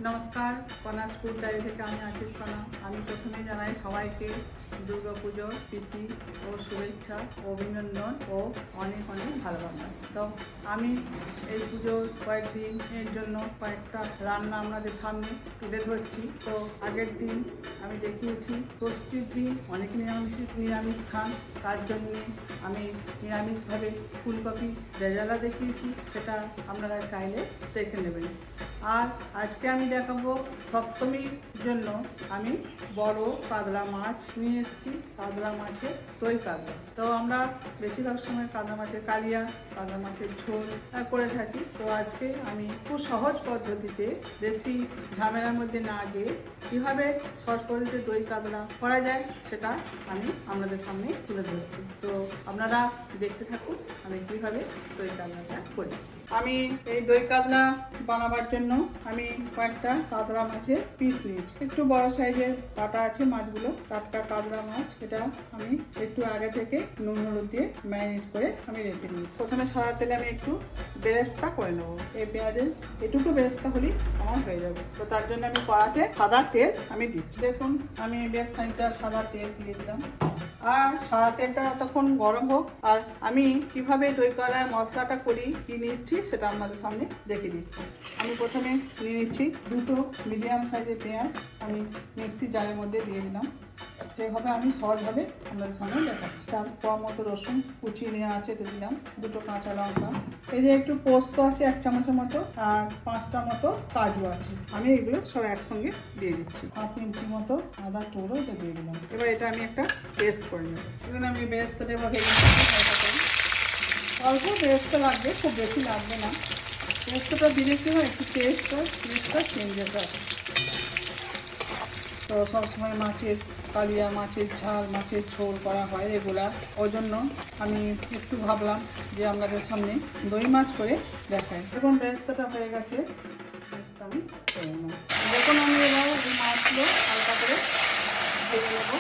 নমস্কার, কণা school diary থেকে আমি আশিস কণা। আমি প্রথমে জানাই সবাইকে দুর্গা পুজোর প্রীতি ও শুভেচ্ছা, অভিনন্দন ও অনেক অনেক ভালোবাসা। তো আমি এই পুজোর কয়েকদিনের জন্য কয়েকটা রান্না আপনাদের সামনে তুলে ধরছি। তো আগের দিন আমি দেখিয়েছি ষষ্ঠীর দিন অনেক নিরামিষ খান, তার জন্যে আমি নিরামিষভাবে ফুলকপি রেজালা দেখিয়েছি, সেটা আপনারা চাইলে দেখে নেবেন। আর আজকে আমি দেখাবো সপ্তমীর জন্য আমি বড় কাতলা মাছ নিয়ে এসেছি। কাতলা মাছের দই কাতলা। তো আমরা বেশিরভাগ সময় কাতলা মাছের কালিয়া, কাতলা মাছের ঝোল করে থাকি। তো আজকে আমি খুব সহজ পদ্ধতিতে, বেশি ঝামেলার মধ্যে না গিয়ে কীভাবে সহজ পদ্ধতিতে দই কাতলা করা যায় সেটা আমি আপনাদের সামনে তুলে ধরছি। তো আপনারা দেখতে থাকুন আমি কীভাবে দই কাতলাটা করি। আমি এই দই কাতলা বানাবার জন্য আমি কয়েকটা কাতলা মাছের পিস নিয়েছি। একটু বড় সাইজের কাটা আছে মাছগুলো, টাটকা কাতলা মাছ। এটা আমি একটু আগে থেকে নুন হলুদ দিয়ে ম্যারিনেট করে আমি রেখে নিয়েছি। প্রথমে সাদা তেলে আমি একটু বেরেস্তা করে নেবো। এই পেঁয়াজের এটুকু বেরেস্তা হলেই আমার হয়ে যাবে। তো তার জন্য আমি কড়াতে সাদা তেল আমি দিচ্ছি। দেখুন আমি বেশ খানিকটা সাদা তেল দিয়ে দিলাম। আর সাদা তেলটা তখন গরম হোক। আর আমি কিভাবে দই কাতলার মশলাটা করি, কি নিচ্ছি সেটা আপনাদের সামনে দেখে দিচ্ছি। আমি প্রথমে নিয়ে নিচ্ছি দুটো মিডিয়াম সাইজের পেঁয়াজ, আমি মিক্সি জারের মধ্যে দিয়ে দিলাম। সেভাবে আমি সহজভাবে আপনাদের সামনে দেখাচ্ছি। 4 কোয়া মতো রসুন কুচিয়ে নেওয়া আছে, এটা দিলাম। দুটো কাঁচা লঙ্কা, এই যে একটু পোস্ত আছে 1 চামচের মতো, আর 5টা মতো কাজু আছে। আমি এগুলো সব একসঙ্গে দিয়ে দিচ্ছি। 1/2 ইঞ্চি মতো আদা টুকরো এটা দিয়ে দিলাম। এবার এটা আমি একটা পেস্ট করে নেব। এখানে আমি বেরেস্তাটা এবার ভেজে নিচ্ছি। অল্প বেরেস্তা লাগবে, খুব বেশি লাগবে না। বেরেস্তাটা দিলে কি হয়, একটু টেস্টটা চেঞ্জ হয়ে। তো সবসময় মাছের কালিয়া, মাছের ঝাল, মাছের ঝোল করা হয় রেগুলার। ওই জন্য আমি একটু ভাবলাম যে আপনাদের সামনে দই মাছ করে দেখাই। দেখুন বেরেস্তাটা হয়ে গেছে, বেরেস্তা আমি করে নেব। দেখুন আমি এবার এই মাছগুলো হালকা করে ভেজে নেব।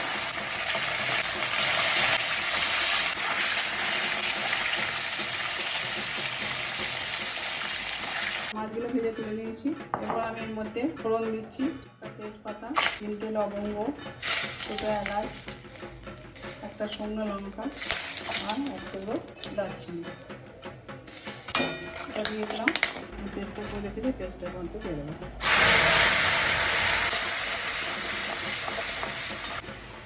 মাছগুলো ভেজে তুলে নিয়েছি। এরপর আমি এর মধ্যে ফোড়ন দিচ্ছি। তেজপাতা, 3টে লবঙ্গ, 2টা এলাচ, একটা শুকনো লঙ্কা আর 1 টুকরো দারচিনি, এটা দিয়ে দিলাম। আমি পেস্টটা করে রেখেছি, পেস্টের মধ্যে দিয়ে দেবো।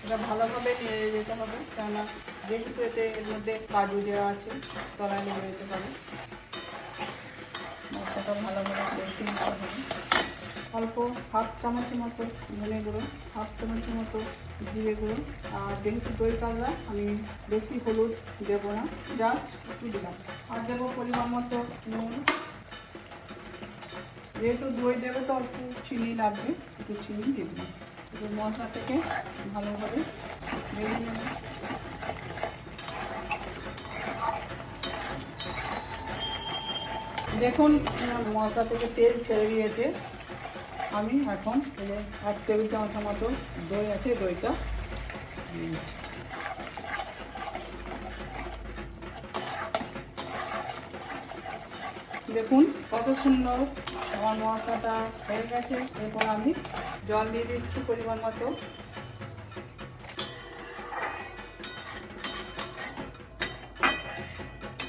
এটা ভালোভাবে নেড়ে যেতে হবে, কেননা যেহেতু এর মধ্যে কাজু দেওয়া আছে, তলায় লেগে যেতে পারে। মশলাটা ভালোভাবে কষিয়ে নিতে হবে। অল্প 1/2 চামচের মতো ধনে গুঁড়ো, 1/2 চামচের মতো জিরে গুঁড়ো। আর যেহেতু দই কাতলা আমি বেশি হলুদ দেবো না, জাস্ট একটু দিলাম। আর দেবো পরিমাণ মতো নুন। যেহেতু দই দেবে তো অল্প চিনি লাগবে, একটু চিনি দিয়ে দিলাম। একটু মশলা থেকে ভালোভাবে ভেজে নেব। দেখুন মশলা থেকে তেল ছেড়ে দিয়েছে। আমি এখন 1 টেবিল চামচের মতো দই আছে, দইটা দেখুন কত সুন্দর আমার মশলাটা হয়ে গেছে। এরপর আমি জল দিয়ে দিচ্ছি পরিমাণ মতো।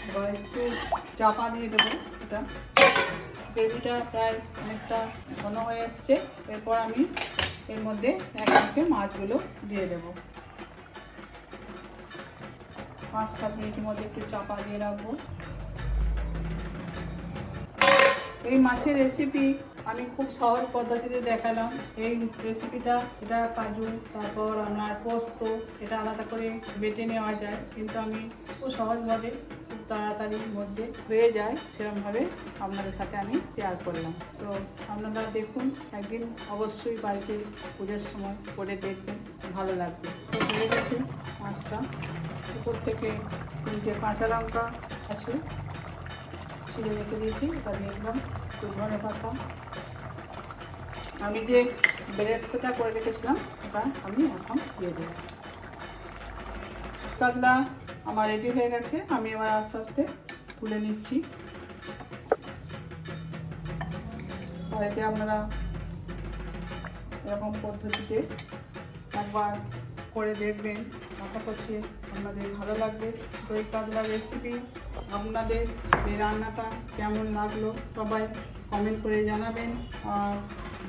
এবার একটু চাপা দিয়ে দেবো। এটা গ্রেভিটা প্রায় অনেকটা ঘন হয়ে এসছে। এরপর আমি এর মধ্যে একে মাছগুলো দিয়ে দেবো। 5-7 মিনিটের মধ্যে একটু চাপা দিয়ে রাখবো। এই মাছের রেসিপি আমি খুব সহজ পদ্ধতিতে দেখালাম। এই রেসিপিটা, এটা কাজু, তারপর আপনার পোস্ত, এটা আলাদা করে বেটে নেওয়া যায়, কিন্তু আমি খুব সহজভাবে, খুব তাড়াতাড়ির মধ্যে হয়ে যায়, সেরকমভাবে আপনাদের সাথে আমি শেয়ার করলাম। তো আপনারা দেখুন, একদিন অবশ্যই বাড়িতে পুজোর সময় করে দেখবেন, ভালো লাগবে। তো হয়ে গেছে মাছটা। উপর থেকে 3টে কাঁচা লঙ্কা আছে, ছিঁড়ে রেখে দিয়েছি, এটা দিয়ে দিলাম। একটু ধনে পাতা, আমি যে বেরেস্তাটা করে রেখেছিলাম এটা আমি এখন দিয়ে দেবো। কাতলা আমার রেডি হয়ে গেছে। আমি এবার আস্তে আস্তে তুলে নিচ্ছি। বাড়িতে আপনারা এরকম পদ্ধতিতে একবার করে দেখবেন। আশা করছি আপনাদের ভালো লাগবে। দই কাতলা রেসিপি আপনাদের এই রান্নাটা কেমন লাগলো সবাই কমেন্ট করে জানাবেন। আর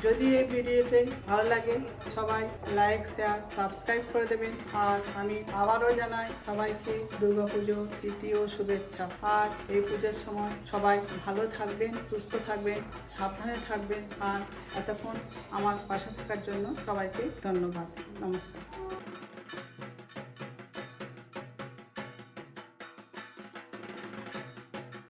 যদি এই ভিডিওতে ভালো লাগে সবাই লাইক শেয়ার সাবস্ক্রাইব করে দেবেন। আর আমি আবারও জানাই সবাইকে দুর্গাপুজো প্রীতি ও শুভেচ্ছা। আর এই পুজোর সময় সবাই ভালো থাকবেন, সুস্থ থাকবেন, সাবধানে থাকবেন। আর এতক্ষণ আমার পাশে থাকার জন্য সবাইকে ধন্যবাদ। নমস্কার।